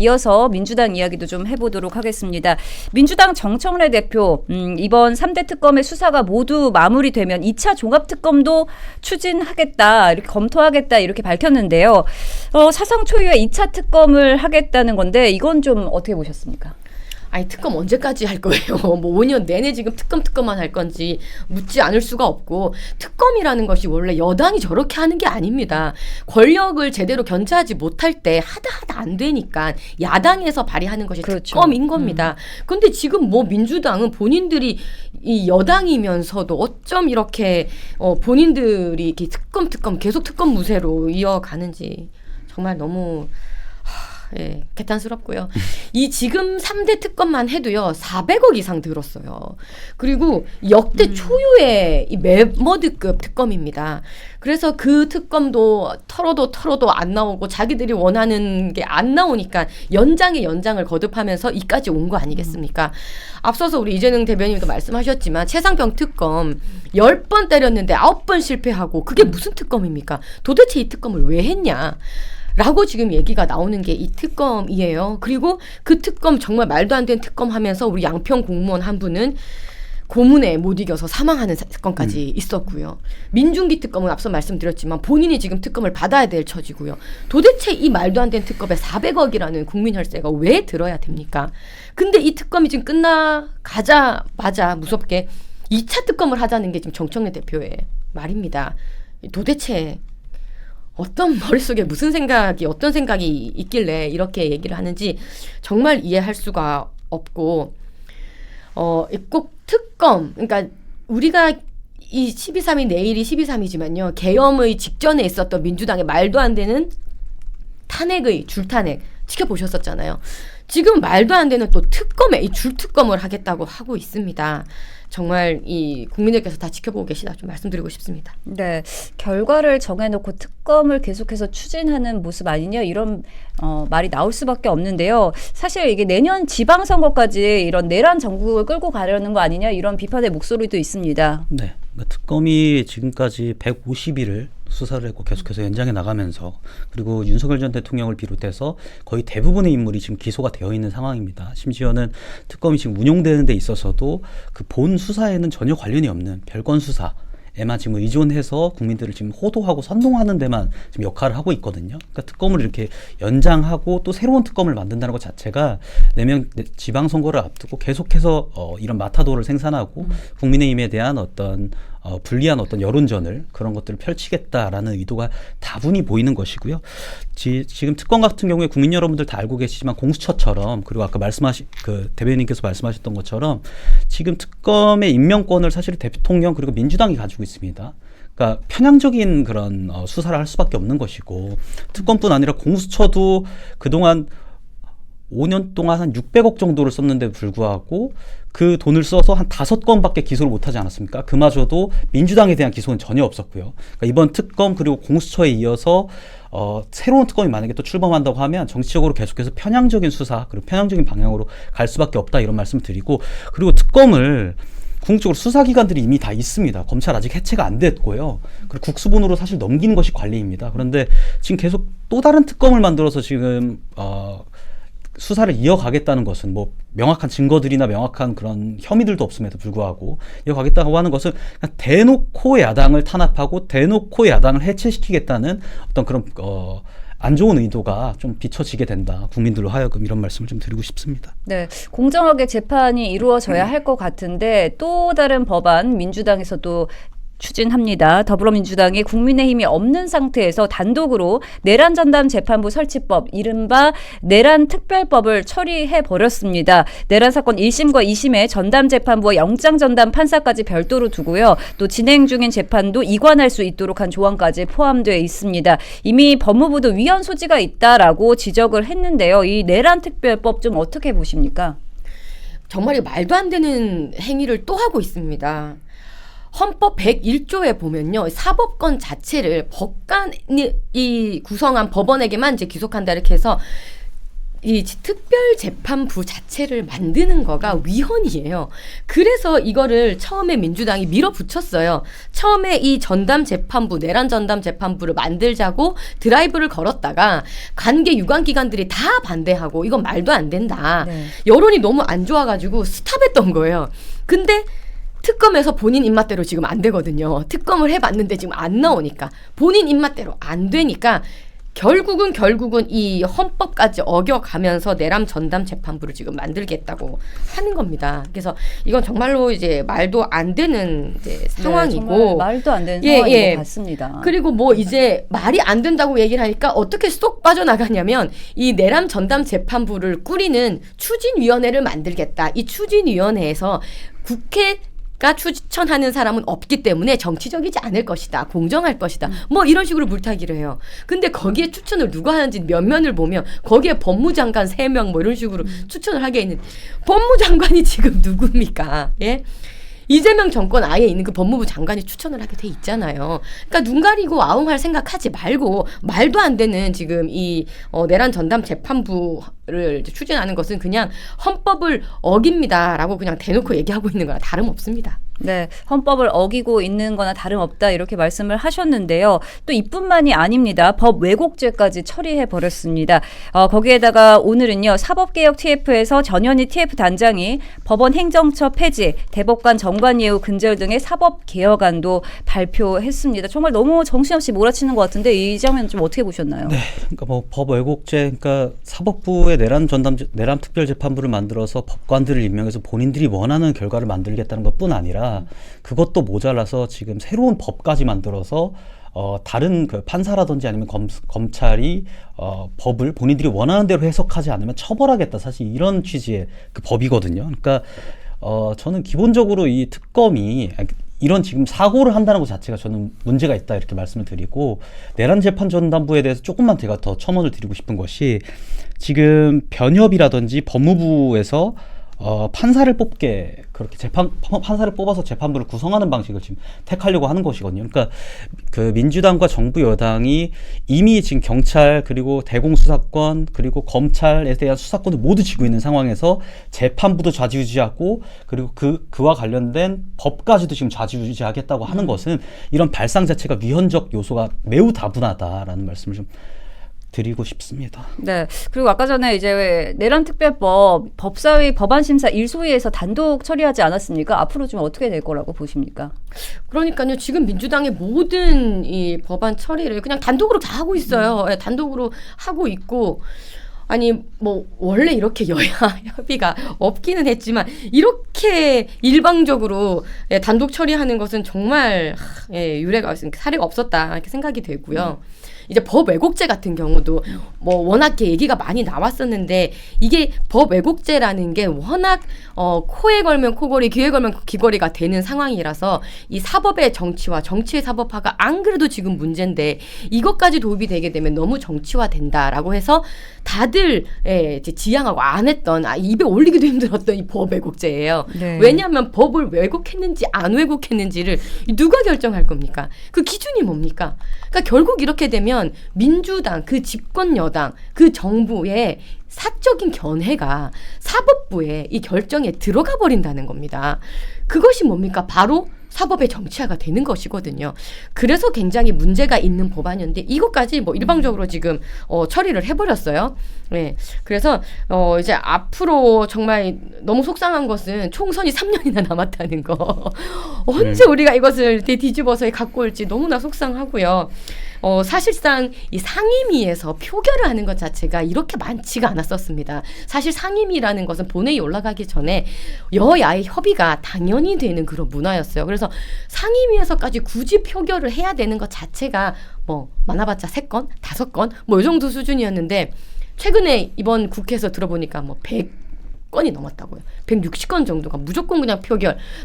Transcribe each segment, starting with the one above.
이어서 민주당 이야기도 좀 해보도록 하겠습니다. 민주당 정청래 대표 이번 3대 특검의 수사가 모두 마무리되면 2차 종합특검도 추진하겠다, 이렇게 검토하겠다 이렇게 밝혔는데요. 사상 초유의 2차 특검을 하겠다는 건데 이건 좀 어떻게 보셨습니까? 아니 특검 언제까지 할 거예요? 뭐 5년 내내 지금 특검만 할 건지 묻지 않을 수가 없고, 특검이라는 것이 원래 여당이 저렇게 하는 게 아닙니다. 권력을 제대로 견제하지 못할 때 하다 안 되니까 야당에서 발의하는 것이 그렇죠. 특검인 겁니다. 그런데 지금 뭐 민주당은 본인들이 이 여당이면서도 어쩜 이렇게 본인들이 이렇게 특검 계속 특검 무쇠로 이어가는지 정말 너무 예, 개탄스럽고요. 이 지금 3대 특검만 해도요 400억 이상 들었어요. 그리고 역대 초유의 이 메머드급 특검입니다. 그래서 그 특검도 털어도 안 나오고 자기들이 원하는 게 안 나오니까 연장을 거듭하면서 이까지 온 거 아니겠습니까? 앞서서 우리 이재명 대변인도 말씀하셨지만 최상병 특검 10번 때렸는데 9번 실패하고 그게 무슨 특검입니까? 도대체 이 특검을 왜 했냐? 라고 지금 얘기가 나오는 게 이 특검이에요. 그리고 그 특검 정말 말도 안 되는 특검 하면서 우리 양평 공무원 한 분은 고문에 못 이겨서 사망하는 사건까지 있었고요. 민중기 특검은 앞서 말씀드렸지만 본인이 지금 특검을 받아야 될 처지고요. 도대체 이 말도 안 되는 특검에 400억이라는 국민 혈세가 왜 들어야 됩니까? 근데 이 특검이 지금 끝나가자마자 무섭게 2차 특검을 하자는 게 지금 정청래 대표의 말입니다. 도대체 어떤 머릿속에 어떤 생각이 있길래 이렇게 얘기를 하는지 정말 이해할 수가 없고, 꼭 특검, 그러니까 우리가 이 12.3이 내일이 12.3이지만요. 계엄의 직전에 있었던 민주당의 말도 안 되는 탄핵의 줄탄핵 지켜보셨었잖아요. 지금 말도 안 되는 또 특검에 이 줄특검을 하겠다고 하고 있습니다. 정말 이 국민들께서 다 지켜보고 계시다 좀 말씀드리고 싶습니다. 네, 결과를 정해놓고 특검을 계속해서 추진하는 모습 아니냐 이런 말이 나올 수밖에 없는데요. 사실 이게 내년 지방선거까지 이런 내란 전국을 끌고 가려는 거 아니냐 이런 비판의 목소리도 있습니다. 네, 특검이 지금까지 150일을 수사를 했고 계속해서 연장해 나가면서, 그리고 윤석열 전 대통령을 비롯해서 거의 대부분의 인물이 지금 기소가 되어 있는 상황입니다. 심지어는 특검이 지금 운용되는 데 있어서도 그 본 수사에는 전혀 관련이 없는 별건 수사에만 지금 의존해서 국민들을 지금 호도하고 선동하는 데만 지금 역할을 하고 있거든요. 그러니까 특검을 이렇게 연장하고 또 새로운 특검을 만든다는 것 자체가 내년 지방선거를 앞두고 계속해서 이런 마타도를 생산하고 국민의힘에 대한 어떤 불리한 어떤 여론전을, 그런 것들을 펼치겠다라는 의도가 다분히 보이는 것이고요. 지금 특검 같은 경우에 국민 여러분들 다 알고 계시지만 공수처처럼, 그리고 아까 대변인께서 말씀하셨던 것처럼 지금 특검의 임명권을 사실 대통령 그리고 민주당이 가지고 있습니다. 그러니까 편향적인 그런 수사를 할 수밖에 없는 것이고, 특검뿐 아니라 공수처도 그동안 5년 동안 한 600억 정도를 썼는데 불구하고 그 돈을 써서 한 5건밖에 기소를 못하지 않았습니까? 그마저도 민주당에 대한 기소는 전혀 없었고요. 그러니까 이번 특검 그리고 공수처에 이어서 새로운 특검이 만약에 또 출범한다고 하면 정치적으로 계속해서 편향적인 수사 그리고 편향적인 방향으로 갈 수밖에 없다, 이런 말씀을 드리고, 그리고 특검을 궁극적으로 수사기관들이 이미 다 있습니다. 검찰 아직 해체가 안 됐고요. 그리고 국수본으로 사실 넘기는 것이 관리입니다. 그런데 지금 계속 또 다른 특검을 만들어서 지금 수사를 이어가겠다는 것은 뭐 명확한 증거들이나 명확한 그런 혐의들도 없음에도 불구하고 이어가겠다고 하는 것은 그냥 대놓고 야당을 탄압하고 대놓고 야당을 해체시키겠다는 어떤 그런 안 좋은 의도가 좀 비춰지게 된다. 국민들로 하여금, 이런 말씀을 좀 드리고 싶습니다. 네, 공정하게 재판이 이루어져야 할 것 같은데 또 다른 법안 민주당에서도 추진합니다. 더불어민주당이 국민의힘이 없는 상태에서 단독으로 내란 전담 재판부 설치법, 이른바 내란 특별법을 처리해 버렸습니다. 내란 사건 1심과 2심의 전담 재판부와 영장 전담 판사까지 별도로 두고요. 또 진행 중인 재판도 이관할 수 있도록 한 조항까지 포함되어 있습니다. 이미 법무부도 위헌 소지가 있다라고 지적을 했는데요. 이 내란 특별법 좀 어떻게 보십니까? 정말 말도 안 되는 행위를 또 하고 있습니다. 헌법 101조에 보면요, 사법권 자체를 법관이 구성한 법원에게만 이제 귀속한다 이렇게 해서 이 특별재판부 자체를 만드는 거가 위헌이에요. 그래서 이거를 처음에 민주당이 밀어붙였어요. 처음에 이 전담재판부, 내란 전담재판부를 만들자고 드라이브를 걸었다가 관계 유관기관들이 다 반대하고 이건 말도 안 된다. 네. 여론이 너무 안 좋아가지고 스탑했던 거예요. 근데 특검에서 본인 입맛대로 지금 안 되거든요. 특검을 해봤는데 지금 안 나오니까 본인 입맛대로 안 되니까 결국은 이 헌법까지 어겨가면서 내란 전담 재판부를 지금 만들겠다고 하는 겁니다. 그래서 이건 정말로 이제 말도 안 되는 이제 상황이고, 네, 정말 말도 안 되는 상황인 것 같습니다. 그리고 뭐 이제 말이 안 된다고 얘기를 하니까 어떻게 쏙 빠져나가냐면 이 내란 전담 재판부를 꾸리는 추진위원회를 만들겠다. 이 추진위원회에서 국회가 추천하는 사람은 없기 때문에 정치적이지 않을 것이다. 공정할 것이다. 뭐 이런 식으로 물타기를 해요. 근데 거기에 추천을 누가 하는지 몇 면을 보면 거기에 법무장관 3명 뭐 이런 식으로 추천을 하게 있는 법무장관이 지금 누굽니까? 예? 이재명 정권 아예 있는 그 법무부 장관이 추천을 하게 돼 있잖아요. 그러니까 눈 가리고 아웅할 생각하지 말고 말도 안 되는 지금 이 내란 전담 재판부를 추진하는 것은 그냥 헌법을 어깁니다라고 그냥 대놓고 얘기하고 있는 거나 다름없습니다. 네, 헌법을 어기고 있는 거나 다름없다 이렇게 말씀을 하셨는데요. 또 이뿐만이 아닙니다. 법 왜곡죄까지 처리해 버렸습니다. 거기에다가 오늘은요. 사법개혁 TF에서 전현희 TF 단장이 법원 행정처 폐지, 대법관 정관 예우 근절 등의 사법개혁안도 발표했습니다. 정말 너무 정신없이 몰아치는 것 같은데 이 장면 좀 어떻게 보셨나요? 네, 그러니까 뭐 법 왜곡죄, 그러니까 사법부의 내란 특별재판부를 만들어서 법관들을 임명해서 본인들이 원하는 결과를 만들겠다는 것뿐 아니라 그것도 모자라서 지금 새로운 법까지 만들어서 다른 그 판사라든지 아니면 검찰이 법을 본인들이 원하는 대로 해석하지 않으면 처벌하겠다. 사실 이런 취지의 그 법이거든요. 그러니까 저는 기본적으로 이 특검이 이런 지금 사고를 한다는 것 자체가 저는 문제가 있다 이렇게 말씀을 드리고, 내란 재판전담부에 대해서 조금만 제가 더 첨언을 드리고 싶은 것이, 지금 변협이라든지 법무부에서 판사를 뽑게 그렇게 판사를 뽑아서 재판부를 구성하는 방식을 지금 택하려고 하는 것이거든요. 그러니까 그 민주당과 정부 여당이 이미 지금 경찰 그리고 대공수사권 그리고 검찰에 대한 수사권을 모두 쥐고 있는 상황에서 재판부도 좌지우지하고 그리고 그와 관련된 법까지도 지금 좌지우지하겠다고 하는 것은 이런 발상 자체가 위헌적 요소가 매우 다분하다라는 말씀을 좀 드리고 싶습니다. 네. 그리고 아까 전에 이제 내란특별법 법사위 법안심사 1소위에서 단독 처리하지 않았습니까? 앞으로 좀 어떻게 될 거라고 보십니까? 그러니까요. 지금 민주당의 모든 이 법안 처리를 그냥 단독으로 다 하고 있어요. 예, 단독으로 하고 있고, 아니 뭐 원래 이렇게 여야 협의가 없기는 했지만 이렇게 일방적으로 단독 처리하는 것은 정말 유례가 사례가 없었다 이렇게 생각이 되고요. 이제 법 왜곡죄 같은 경우도 뭐 워낙 얘기가 많이 나왔었는데, 이게 법 왜곡죄라는 게 워낙 코에 걸면 코걸이, 귀에 걸면 귀걸이가 되는 상황이라서 이 사법의 정치화, 정치의 사법화가 안 그래도 지금 문제인데 이것까지 도입이 되게 되면 너무 정치화된다라고 해서 다들 이제 지양하고 안 했던, 입에 올리기도 힘들었던 이 법 왜곡죄예요. 네. 왜냐하면 법을 왜곡했는지 안 왜곡했는지를 누가 결정할 겁니까? 그 기준이 뭡니까? 그러니까 결국 이렇게 되면 민주당, 그 집권 여당, 그 정부의 사적인 견해가 사법부의 이 결정에 들어가 버린다는 겁니다. 그것이 뭡니까? 바로 사법의 정치화가 되는 것이거든요. 그래서 굉장히 문제가 있는 법안이었는데 이것까지 뭐 일방적으로 지금 처리를 해버렸어요. 네, 그래서 이제 앞으로 정말 너무 속상한 것은 총선이 3년이나 남았다는 거. 언제 우리가 이것을 뒤집어서 갖고 올지 너무나 속상하고요. 사실상 이 상임위에서 표결을 하는 것 자체가 이렇게 많지가 않았었습니다. 사실 상임위라는 것은 본회의 올라가기 전에 여야의 협의가 당연히 되는 그런 문화였어요. 그래서 상임위에서까지 굳이 표결을 해야 되는 것 자체가 뭐 많아봤자 3건, 5건 뭐 이 정도 수준이었는데, 최근에 이번 국회에서 들어보니까 뭐 100건이 넘었다고요. 160건 정도가 무조건 그냥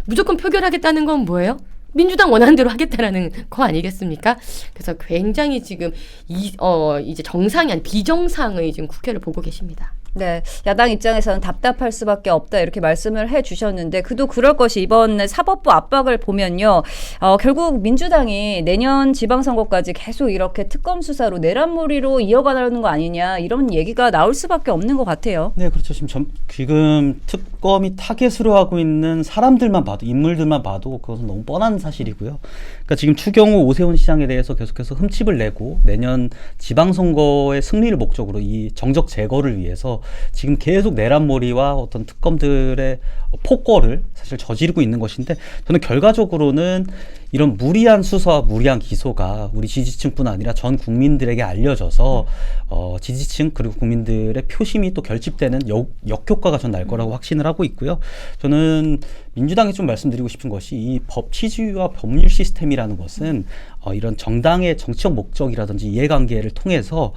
무조건 표결하겠다는 건 뭐예요? 민주당 원하는 대로 하겠다라는 거 아니겠습니까? 그래서 굉장히 지금 이제 정상이 아닌 비정상의 지금 국회를 보고 계십니다. 네, 야당 입장에서는 답답할 수밖에 없다 이렇게 말씀을 해주셨는데 그도 그럴 것이 이번 사법부 압박을 보면요. 결국 민주당이 내년 지방선거까지 계속 이렇게 특검 수사로 내란몰이로 이어가려는 거 아니냐 이런 얘기가 나올 수밖에 없는 것 같아요. 네, 그렇죠. 지금 특검이 타겟으로 하고 있는 사람들만 봐도, 인물들만 봐도 그것은 너무 뻔한 사실이고요. 그러니까 지금 추경호, 오세훈 시장에 대해서 계속해서 흠집을 내고 내년 지방선거의 승리를 목적으로 이 정적 제거를 위해서 지금 계속 내란몰이와 어떤 특검들의 폭거를 사실 저지르고 있는 것인데, 저는 결과적으로는 이런 무리한 수사와 무리한 기소가 우리 지지층뿐 아니라 전 국민들에게 알려져서 지지층 그리고 국민들의 표심이 또 결집되는 역효과가 전 날 거라고 확신을 하고 있고요. 저는 민주당에 좀 말씀드리고 싶은 것이 이 법치주의와 법률 시스템이라는 것은 이런 정당의 정치적 목적이라든지 이해관계를 통해서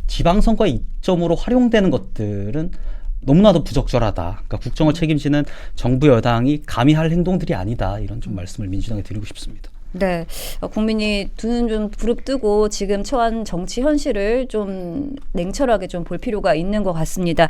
지방선거의 이점으로 활용되는 것들은 너무나도 부적절하다. 그러니까 국정을 책임지는 정부 여당이 감히 할 행동들이 아니다. 이런 좀 말씀을 민주당에 드리고 싶습니다. 네, 국민이 두 눈 좀 부릅뜨고 지금 처한 정치 현실을 좀 냉철하게 좀 볼 필요가 있는 것 같습니다.